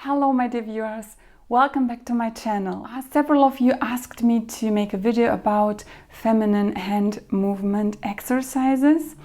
Hello my dear viewers, welcome back to my channel. Several of you asked me to make a video about feminine hand movement exercises,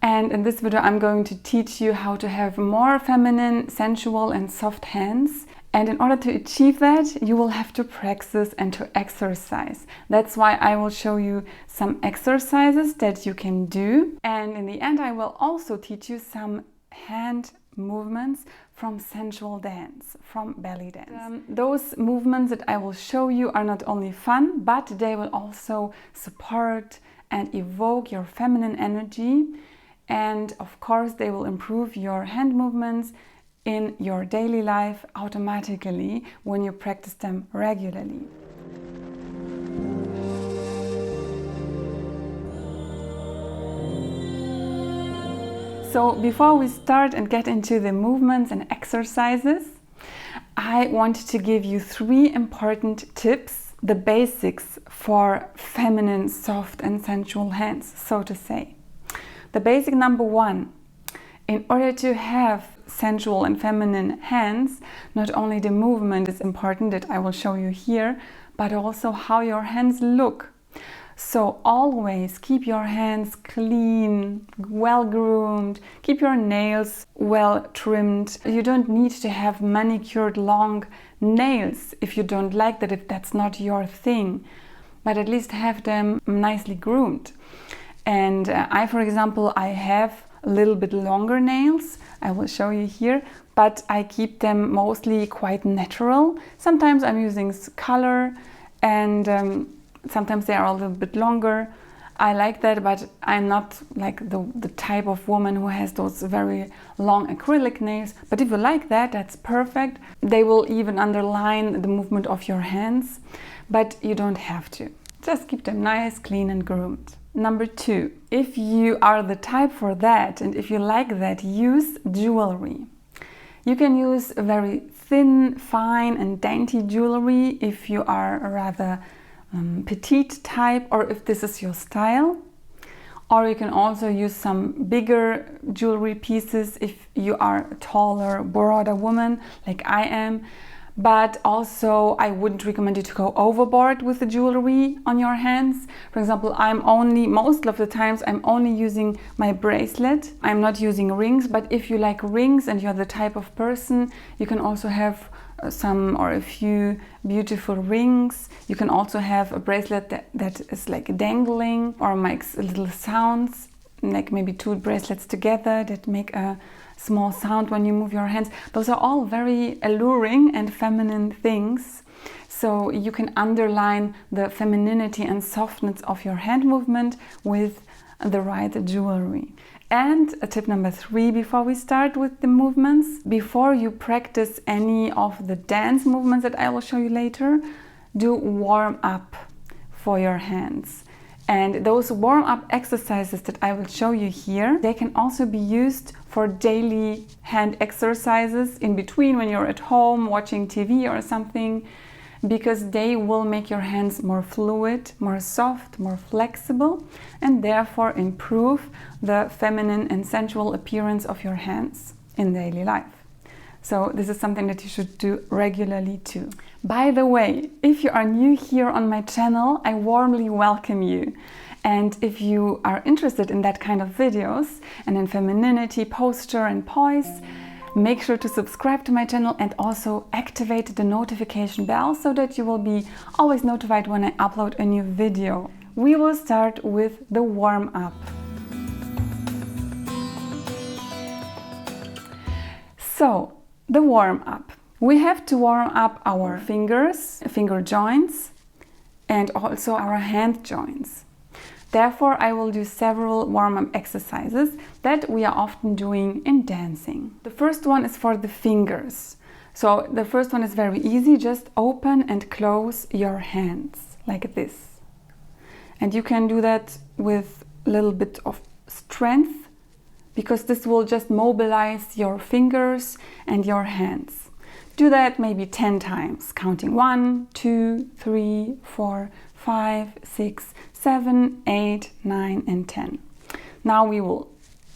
and in this video I'm going to teach you how to have more feminine, sensual and soft hands. And in order to achieve that, you will have to practice and to exercise. That's why I will show you some exercises that you can do, and in the end I will also teach you some hand movements from sensual dance, from belly dance. Those movements that I will show you are not only fun, but they will also support and evoke your feminine energy, and of course they will improve your hand movements in your daily life automatically when you practice them regularly. So before we start and get into the movements and exercises, I want to give you 3 important tips, the basics for feminine, soft and sensual hands, so to say. The basic number 1, in order to have sensual and feminine hands, not only the movement is important that I will show you here, but also how your hands look. So always keep your hands clean, well groomed, keep your nails well trimmed. You don't need to have manicured long nails if you don't like that, if that's not your thing, but at least have them nicely groomed. And I, for example, I have a little bit longer nails, I will show you here, but I keep them mostly quite natural. Sometimes I'm using color and sometimes they are a little bit longer. I like that, but I'm not like the type of woman who has those very long acrylic nails. But if you like that, that's perfect. They will even underline the movement of your hands, but you don't have to. Just keep them nice, clean and groomed. Number 2, if you are the type for that and if you like that, use jewelry. You can use very thin, fine and dainty jewelry if you are a rather petite type, or if this is your style. Or you can also use some bigger jewelry pieces if you are a taller, broader woman like I am. But also I wouldn't recommend you to go overboard with the jewelry on your hands. For example, most of the times I'm only using my bracelet. I'm not using rings, but if you like rings and you're the type of person, you can also have some or a few beautiful rings. You can also have a bracelet that is like dangling or makes little sounds, like maybe 2 bracelets together that make a small sound when you move your hands. Those are all very alluring and feminine things. So you can underline the femininity and softness of your hand movement with the right jewelry. And tip number 3 before we start with the movements, before you practice any of the dance movements that I will show you later, do warm up for your hands. And those warm-up exercises that I will show you here, they can also be used for daily hand exercises in between when you're at home watching TV or something, because they will make your hands more fluid, more soft, more flexible, and therefore improve the feminine and sensual appearance of your hands in daily life. So this is something that you should do regularly too. By the way, if you are new here on my channel, I warmly welcome you. And if you are interested in that kind of videos and in femininity, posture and poise, make sure to subscribe to my channel and also activate the notification bell so that you will be always notified when I upload a new video. We will start with the warm-up. So, the warm-up. We have to warm up our fingers, finger joints, and also our hand joints. Therefore, I will do several warm-up exercises that we are often doing in dancing. The first one is for the fingers. So the first one is very easy. Just open and close your hands like this. And you can do that with a little bit of strength, because this will just mobilize your fingers and your hands. Do that maybe 10 times, counting 1, 2, 3, 4, 5, 6, 7, 8, 9 and 10. Now we will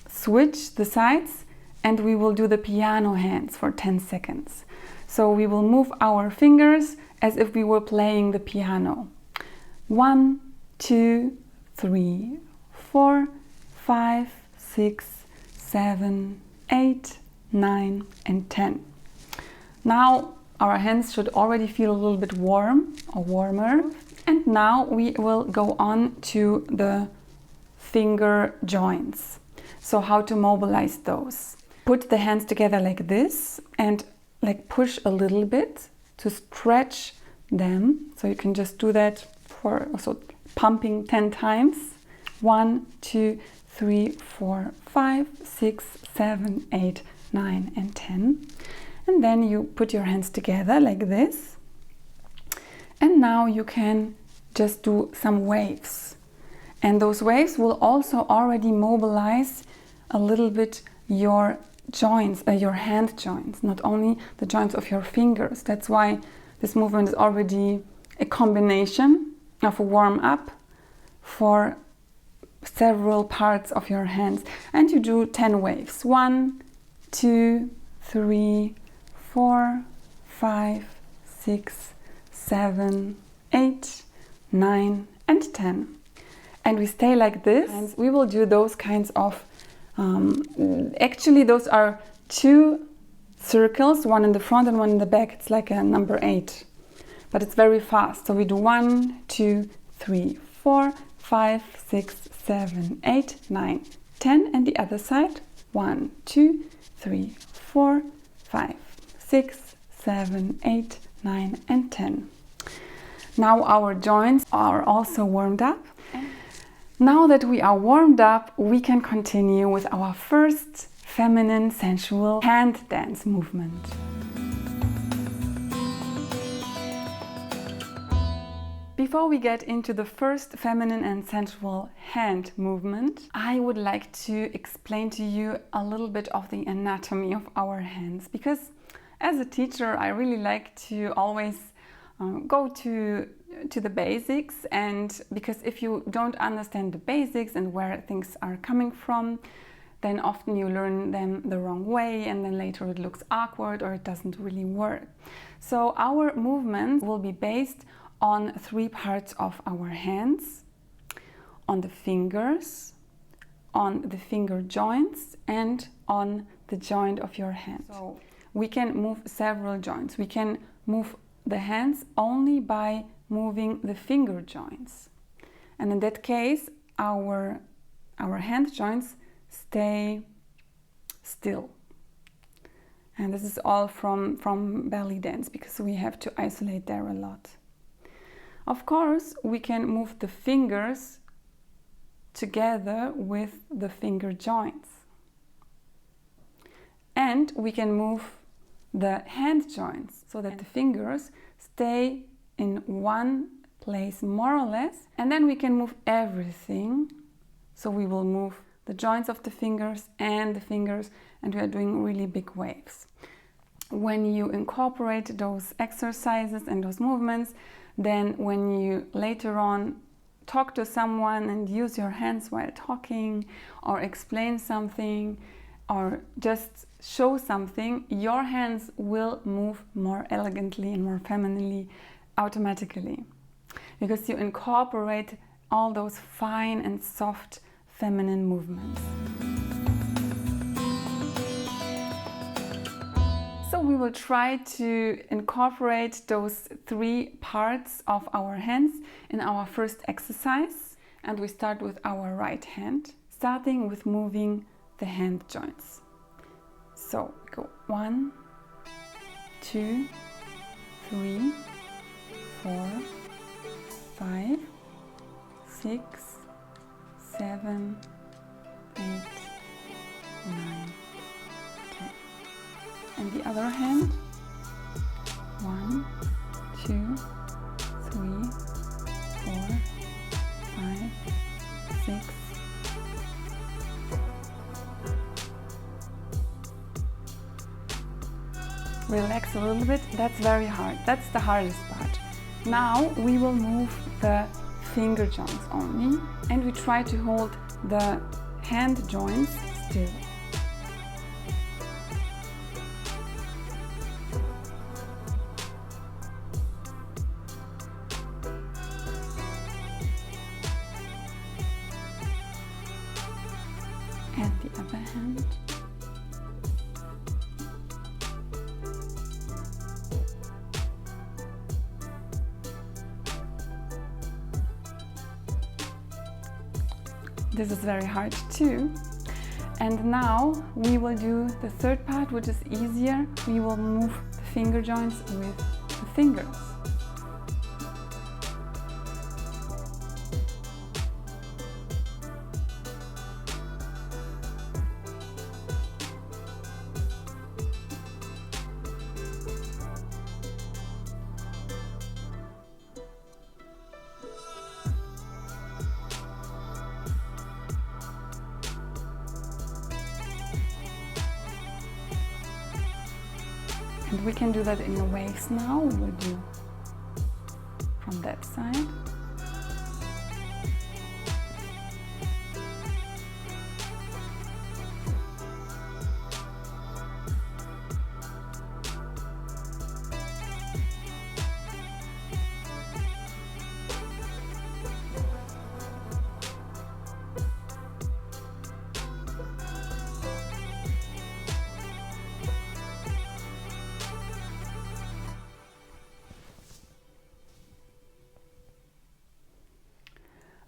switch the sides and we will do the piano hands for 10 seconds. So we will move our fingers as if we were playing the piano. 1, 2, 3, 4, 5, 6, 7, 8, 9 and 10. Now our hands should already feel a little bit warm or warmer. And now we will go on to the finger joints. So how to mobilize those. Put the hands together like this and like push a little bit to stretch them. So you can just do that for also pumping 10 times. 1, 2, 3, 4, 5, 6, 7, 8, 9 and 10. And then you put your hands together like this. And now you can just do some waves. And those waves will also already mobilize a little bit your joints, your hand joints, not only the joints of your fingers. That's why this movement is already a combination of a warm-up for several parts of your hands. And you do 10 waves. 1, 2, 3, 4, 5, 6, 7, 8, 9 and 10. And we stay like this. And we will do those kinds of, actually those are 2 circles, one in the front and one in the back. It's like a number 8, but it's very fast. So we do 1, 2, 3, 4, 5, 6, 7, 8, 9, 10. And the other side, 1, 2, 3, 4, 5, 6, 7, 8, 9 and 10. Now our joints are also warmed up. Now that we are warmed up, we can continue with our first feminine sensual hand dance movement. Before we get into the first feminine and sensual hand movement, I would like to explain to you a little bit of the anatomy of our hands, because as a teacher I really like to always go to the basics, and because if you don't understand the basics and where things are coming from, then often you learn them the wrong way and then later it looks awkward or it doesn't really work. So our movements will be based on 3 parts of our hands: on the fingers, on the finger joints and on the joint of your hand. So we can move several joints. We can move the hands only by moving the finger joints, and in that case our hand joints stay still. And this is all from Bellydance, because we have to isolate there a lot. Of course, we can move the fingers together with the finger joints, and we can move the hand joints so that the fingers stay in one place more or less, and then we can move everything. So we will move the joints of the fingers, and we are doing really big waves. When you incorporate those exercises and those movements, then when you later on talk to someone and use your hands while talking or explain something or just show something, your hands will move more elegantly and more femininely automatically, because you incorporate all those fine and soft feminine movements. So we will try to incorporate those 3 parts of our hands in our first exercise, and we start with our right hand, starting with moving the hand joints. So go 1, 2, 3, 4, 5, 6, 7, 8, 9, 10. And the other hand, 1, 2, 3, 4, 5, 6. Relax a little bit, that's very hard, that's the hardest part. Now we will move the finger joints only, and we try to hold the hand joints still. This is very hard too. And now we will do the third part, which is easier. We will move the finger joints with the fingers. And we can do that in waves now. We will do from that side.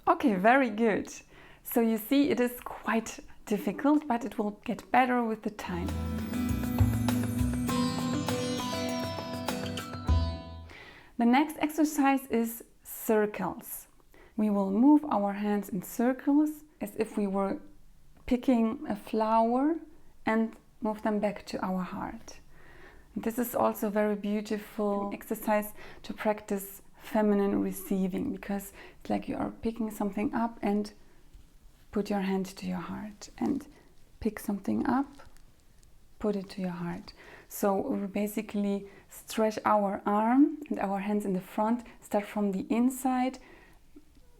Okay, very good. So you see, it is quite difficult, but it will get better with the time. The next exercise is circles. We will move our hands in circles as if we were picking a flower and move them back to our heart. This is also a very beautiful exercise to practice feminine receiving, because it's like you are picking something up and put your hand to your heart, and pick something up, put it to your heart. So we basically stretch our arm and our hands in the front, start from the inside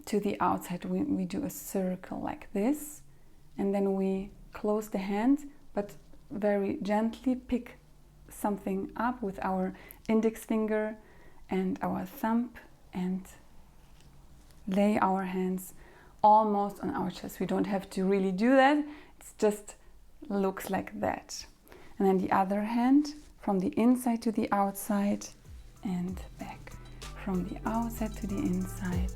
to the outside. We do a circle like this, and then we close the hand, but very gently pick something up with our index finger and our thumb and lay our hands almost on our chest. We don't have to really do that, it just looks like that. And then the other hand from the inside to the outside and back, from the outside to the inside.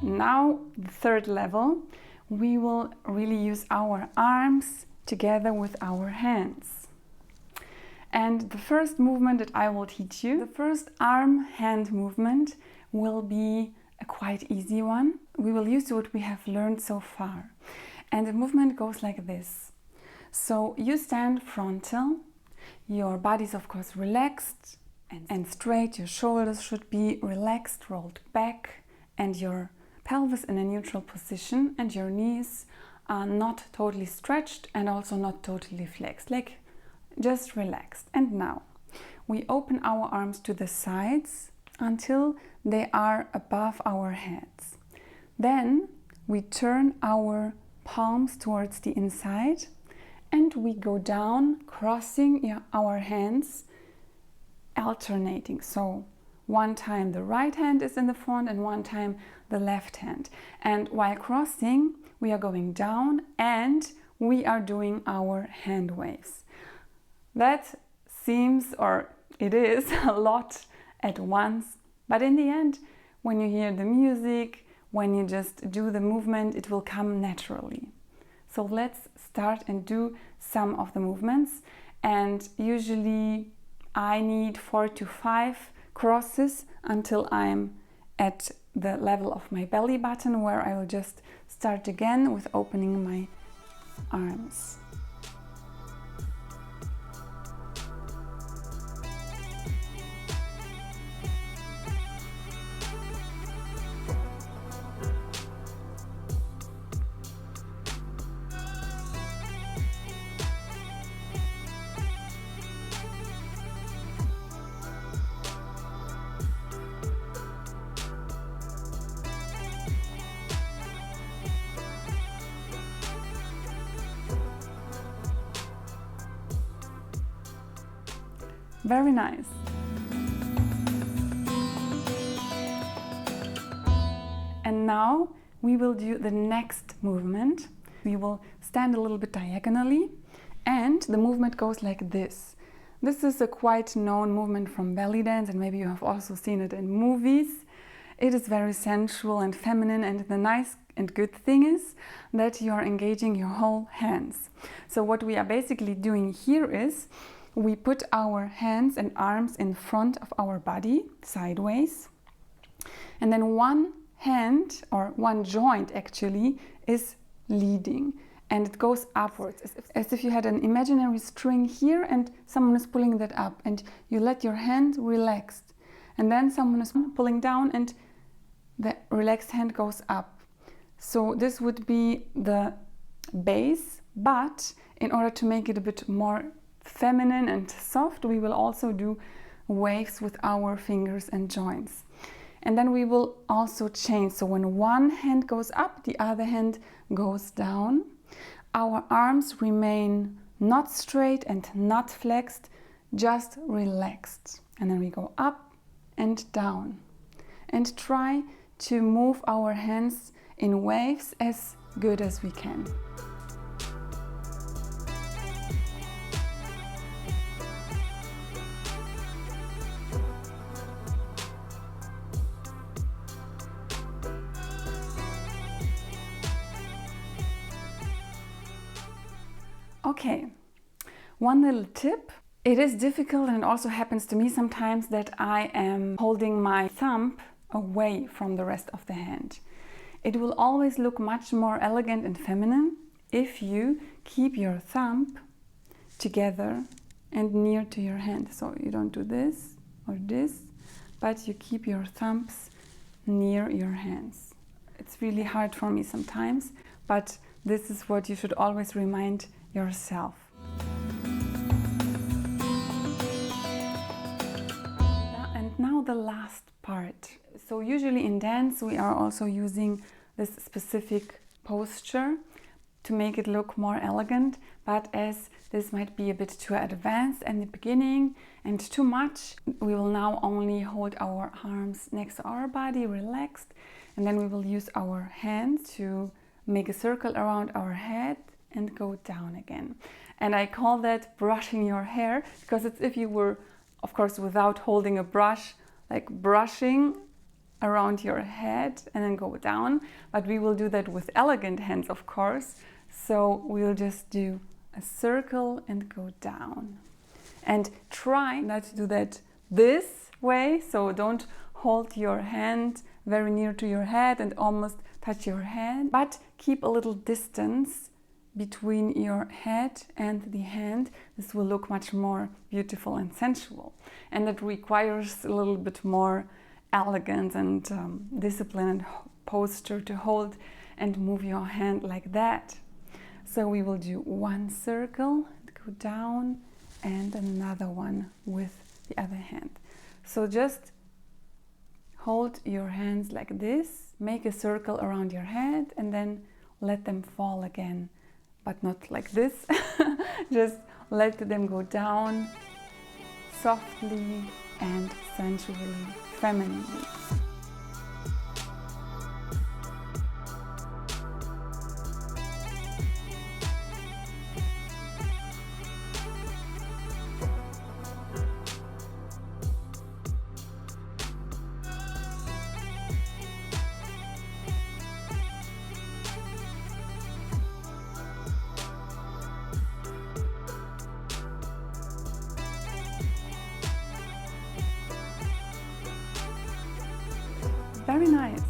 Now, the third level, we will really use our arms together with our hands. And the first movement that I will teach you, the first arm-hand movement, will be a quite easy one. We will use what we have learned so far. And the movement goes like this. So you stand frontal, your body is of course relaxed and straight, your shoulders should be relaxed, rolled back, and your pelvis in a neutral position, and your knees are not totally stretched and also not totally flexed, like just relaxed. And now we open our arms to the sides until they are above our heads. Then we turn our palms towards the inside and we go down, crossing our hands, alternating. So one time the right hand is in the front and one time the left hand. And while crossing, we are going down and we are doing our hand waves. That seems, or it is, a lot at once. But in the end, when you hear the music, when you just do the movement, it will come naturally. So let's start and do some of the movements. And usually I need 4 to 5 crosses until I'm at the level of my belly button, where I will just start again with opening my arms. Very nice. And now we will do the next movement. We will stand a little bit diagonally, and the movement goes like this. This is a quite known movement from Bellydance, and maybe you have also seen it in movies. It is very sensual and feminine, and the nice and good thing is that you are engaging your whole hands. So what we are basically doing here is we put our hands and arms in front of our body, sideways, and then one hand, or one joint actually, is leading, and it goes upwards as if you had an imaginary string here and someone is pulling that up, and you let your hand relaxed, and then someone is pulling down and the relaxed hand goes up. So this would be the base, but in order to make it a bit more feminine and soft, we will also do waves with our fingers and joints. And then we will also change. So when one hand goes up, the other hand goes down. Our arms remain not straight and not flexed, just relaxed. And then we go up and down. And try to move our hands in waves as good as we can. Okay, one little tip. It is difficult, and it also happens to me sometimes, that I am holding my thumb away from the rest of the hand. It will always look much more elegant and feminine if you keep your thumb together and near to your hand. So you don't do this or this, but you keep your thumbs near your hands. It's really hard for me sometimes, but this is what you should always remind yourself. And now the last part. So usually in dance we are also using this specific posture to make it look more elegant, but as this might be a bit too advanced in the beginning and too much, we will now only hold our arms next to our body, relaxed, and then we will use our hands to make a circle around our head and go down again. And I call that brushing your hair, because it's if you were, of course, without holding a brush, like brushing around your head and then go down. But we will do that with elegant hands, of course. So we'll just do a circle and go down. And try not to do that this way. So don't hold your hand very near to your head and almost touch your head, but keep a little distance between your head and the hand. This will look much more beautiful and sensual, and it requires a little bit more elegance and discipline and posture to hold and move your hand like that. So we will do one circle, go down, and another one with the other hand. So just hold your hands like this, make a circle around your head, and then let them fall again. But not like this, just let them go down softly and sensually, femininely. Very nice.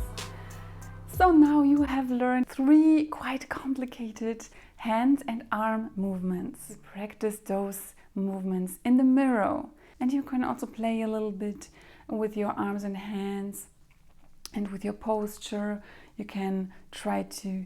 So now you have learned 3 quite complicated hand and arm movements. Practice those movements in the mirror, and you can also play a little bit with your arms and hands and with your posture. You can try to,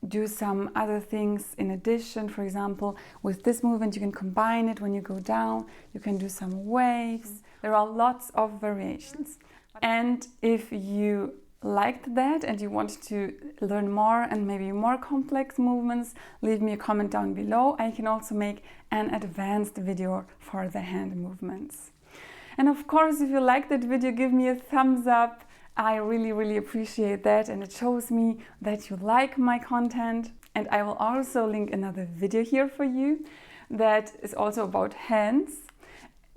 do some other things in addition. For example, with this movement you can combine it when you go down. You can do some waves. There are lots of variations. And if you liked that and you want to learn more and maybe more complex movements, leave me a comment down below. I can also make an advanced video for the hand movements. And of course, if you like that video, give me a thumbs up. I really appreciate that, and it shows me that you like my content. And I will also link another video here for you that is also about hands,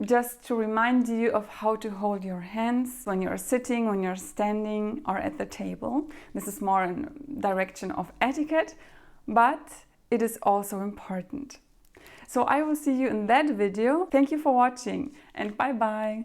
just to remind you of how to hold your hands when you're sitting, when you're standing, or at the table. This is more in direction of etiquette, but it is also important. So I will see you in that video. Thank you for watching, and bye bye.